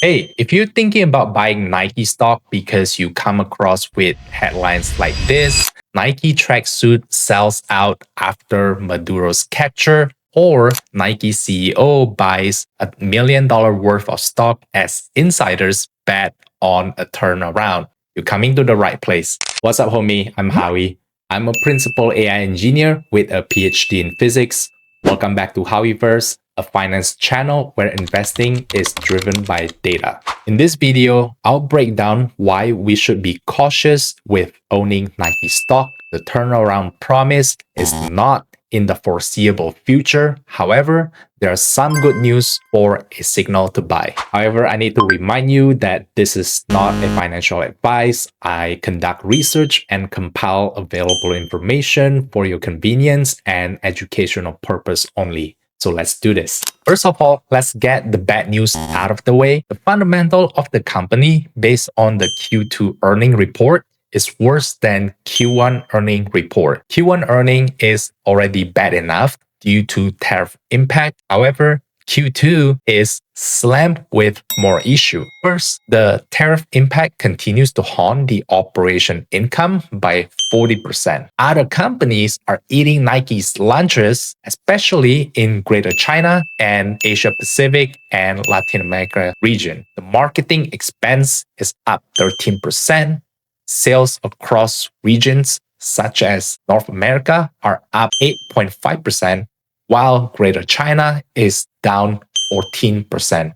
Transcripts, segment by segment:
Hey, if you're thinking about buying Nike stock because you come across with headlines like this, Nike tracksuit sells out after Maduro's capture, or Nike CEO buys $1 million worth of stock as insiders bet on a turnaround, you're coming to the right place. What's up, homie? I'm Howie. I'm a principal AI engineer with a PhD in physics. Welcome back to HowieVerse, a finance channel where investing is driven by data. In this video, I'll break down why we should be cautious with owning Nike stock. The turnaround promise is not in the foreseeable future. However, there's some good news for a signal to buy. However, I need to remind you that this is not a financial advice. I conduct research and compile available information for your convenience and educational purpose only. So let's do this. First of all, let's get the bad news out of the way. The fundamental of the company based on the Q2 earning report is worse than Q1 earning report. Q1 earning is already bad enough due to tariff impact. However, Q2 is slammed with more issue. First, the tariff impact continues to haunt the operation income by 40%. Other companies are eating Nike's lunches, especially in Greater China and Asia Pacific and Latin America region. The marketing expense is up 13%. Sales across regions such as North America are up 8.5%, while Greater China is down 14%.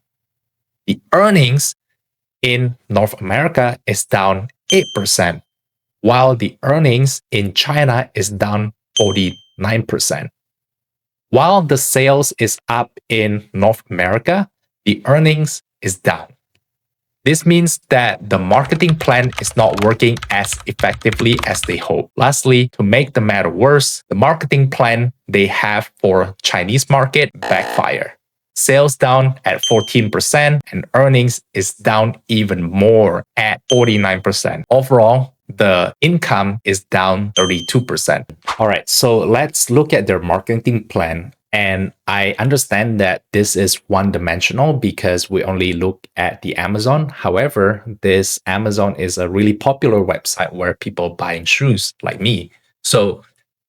The earnings in North America is down 8%, while the earnings in China is down 49%. While the sales is up in North America, the earnings is down. This means that the marketing plan is not working as effectively as they hope. Lastly, to make the matter worse, the marketing plan they have for Chinese market backfire. Sales down at 14% and earnings is down even more at 49%. Overall, the income is down 32%. All right, so let's look at their marketing plan. And I understand that this is one-dimensional because we only look at the Amazon. However, this Amazon is a really popular website where people buying shoes like me. So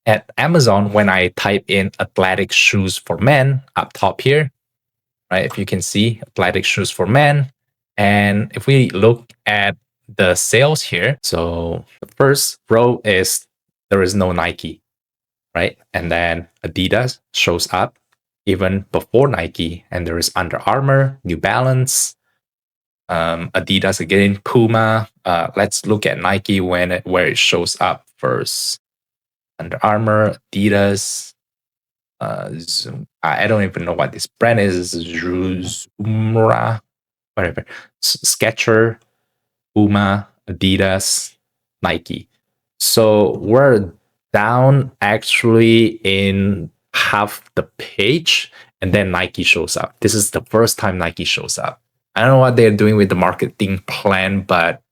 at Amazon, when I type in athletic shoes for men up top here, right, if you can see athletic shoes for men, and if we look at the sales here, so the first row is there is no Nike. Right? And then Adidas shows up even before Nike, and there is Under Armour, New Balance, Adidas again, Puma. Let's look at Nike where it shows up first. Under Armour, Adidas, I don't even know what this brand is. Zumra, whatever. Skechers, Puma, Adidas, Nike. So we're down actually in half the page, and then Nike shows up. This is the first time Nike shows up. I don't know what they're doing with the marketing plan, but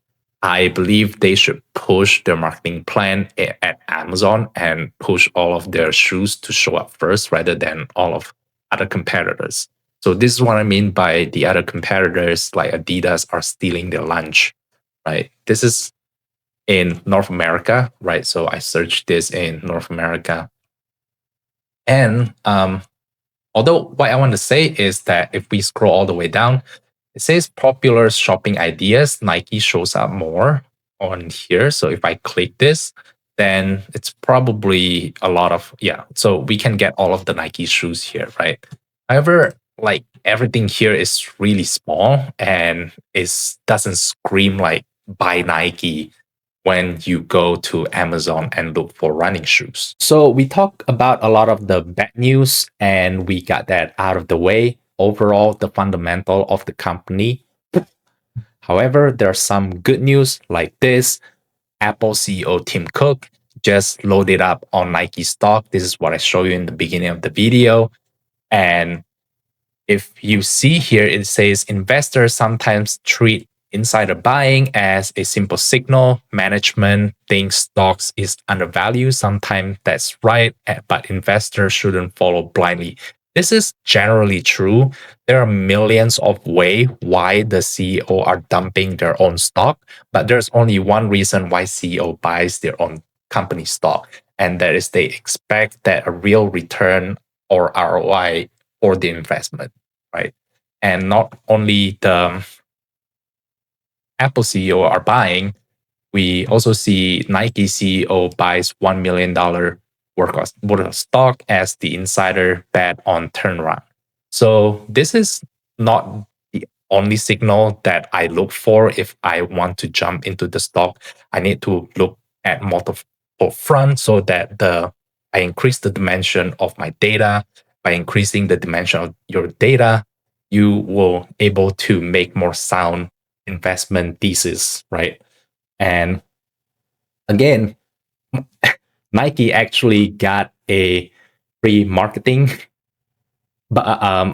I believe they should push their marketing plan at Amazon and push all of their shoes to show up first rather than all of other competitors. So this is what I mean by the other competitors like Adidas are stealing their lunch, right? This is in North America, right? So I searched this in North America. And although what I want to say is that if we scroll all the way down, it says popular shopping ideas. Nike shows up more on here. So if I click this, then it's probably a lot of, so we can get all of the Nike shoes here, right? However, like everything here is really small and it doesn't scream like buy Nike when you go to Amazon and look for running shoes. So we talked about a lot of the bad news and we got that out of the way. Overall, the fundamental of the company. However, there's some good news like this. Apple CEO Tim Cook just loaded up on Nike stock. This is what I showed you in the beginning of the video. And if you see here, it says investors sometimes treat insider buying as a simple signal. Management thinks stocks is undervalued. Sometimes that's right, but investors shouldn't follow blindly. This is generally true. There are millions of ways why the CEO are dumping their own stock, but there's only one reason why CEO buys their own company stock, and that is they expect that a real return or ROI for the investment, right? And not only the Apple CEO are buying, we also see Nike CEO buys $1 million worth of stock as the insider bet on turnaround. So this is not the only signal that I look for if I want to jump into the stock. I need to look at multiple fronts so that I increase the dimension of my data. By increasing the dimension of your data, you will able to make more sound investment thesis, right? And again, Nike actually got a free marketing but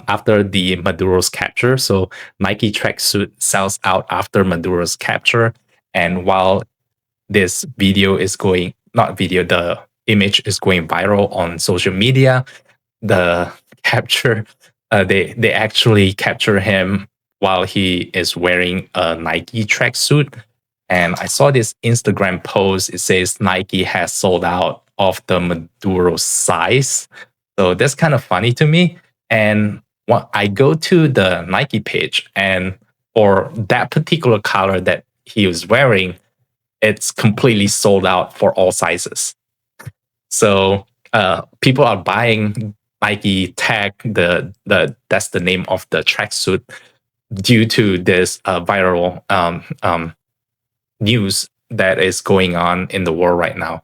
after the Maduro's capture. So Nike tracksuit sells out after Maduro's capture. And while this video is going, not video, the image is going viral on social media, the capture, they actually capture him while he is wearing a Nike tracksuit. And I saw this Instagram post. It says Nike has sold out of the Maduro size. So that's kind of funny to me. And when I go to the Nike page, and for that particular color that he was wearing, it's completely sold out for all sizes. So people are buying Nike Tag, that's the name of the tracksuit, due to this viral news that is going on in the world right now.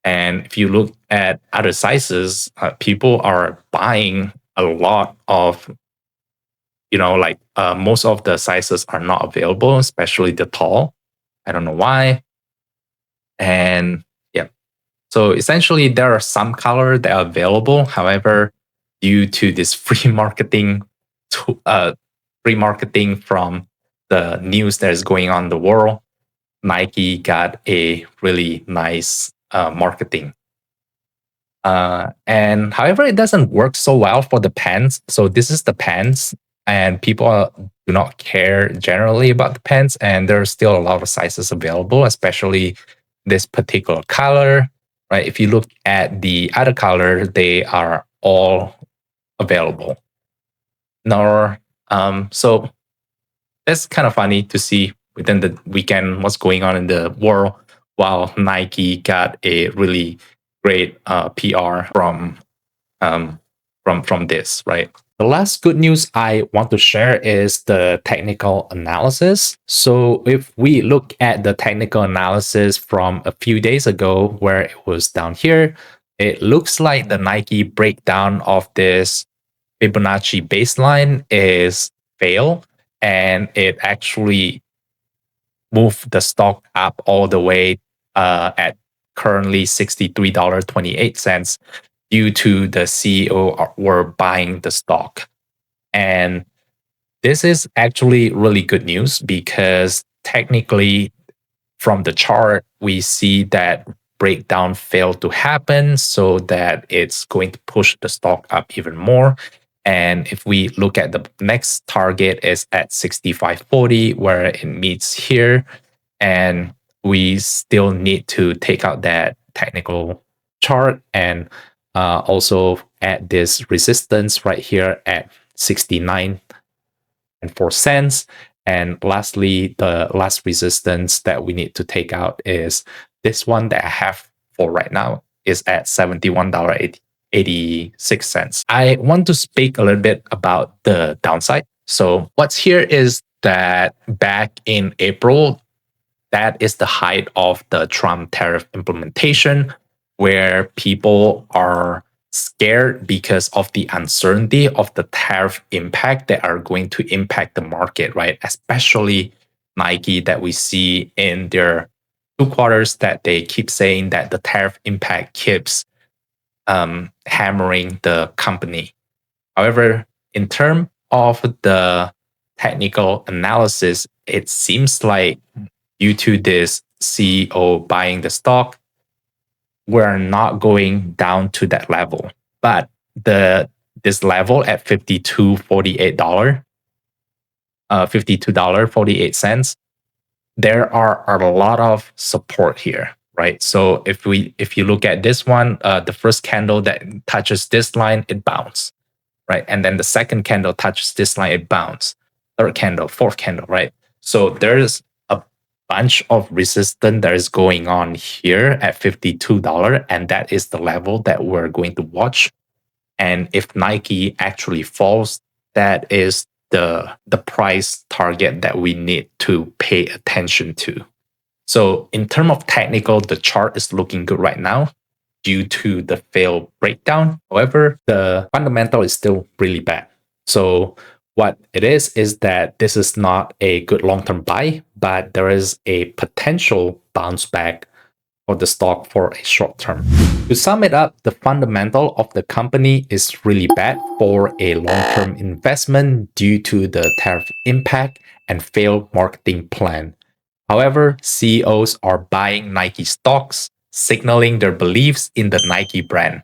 And if you look at other sizes, people are buying a lot of, like most of the sizes are not available, especially the tall. I don't know why. And yeah, so essentially there are some color that are available. However, due to this free marketing from the news that is going on in the world, Nike got a really nice marketing. And however, it doesn't work so well for the pants. So this is the pants, and people do not care generally about the pants. And there are still a lot of sizes available, especially this particular color. Right? If you look at the other color, they are all available. Nor so it's kind of funny to see within the weekend what's going on in the world while Nike got a really great PR from this, right? The last good news I want to share is the technical analysis. So if we look at the technical analysis from a few days ago where it was down here, it looks like the Nike breakdown of this Fibonacci baseline is fail, and it actually moved the stock up all the way at currently $63.28 due to the CEO were buying the stock. And this is actually really good news because technically from the chart, we see that breakdown failed to happen, so that it's going to push the stock up even more. And if we look at the next target is at 65.40, where it meets here, and we still need to take out that technical chart and also add this resistance right here at 69.04. And lastly, the last resistance that we need to take out is this one that I have for right now is at $71.86. I want to speak a little bit about the downside. So what's here is that back in April, that is the height of the Trump tariff implementation, where people are scared because of the uncertainty of the tariff impact that are going to impact the market, right? Especially Nike, that we see in their 2 quarters that they keep saying that the tariff impact keeps hammering the company. However, in terms of the technical analysis, it seems like due to this CEO buying the stock, we're not going down to that level. But the this level at $52.48, $52.48, there are a lot of support here, right? So if you look at this one, the first candle that touches this line, it bounced, right? And then the second candle touches this line, it bounced. Third candle, fourth candle, right? So there's a bunch of resistance that is going on here at $52, and that is the level that we're going to watch. And if Nike actually falls, that is the price target that we need to pay attention to. So in terms of technical, the chart is looking good right now due to the failed breakdown. However, the fundamental is still really bad. So what it is that this is not a good long-term buy, but there is a potential bounce back for the stock for a short term. To sum it up, the fundamental of the company is really bad for a long-term investment due to the tariff impact and failed marketing plan. However, CEOs are buying Nike stocks, signaling their beliefs in the Nike brand.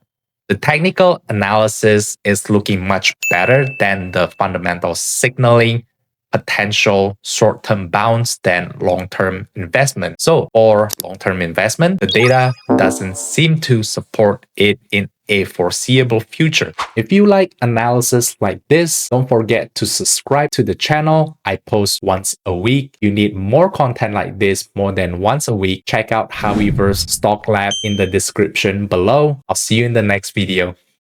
The technical analysis is looking much better than the fundamental signaling potential short-term bounce than long-term investment. So for long-term investment, the data doesn't seem to support it in a foreseeable future. If you like analysis like this, don't forget to subscribe to the channel. I post once a week. You need more content like this more than once a week. Check out HowieVerse Stock Lab in the description below. I'll see you in the next video.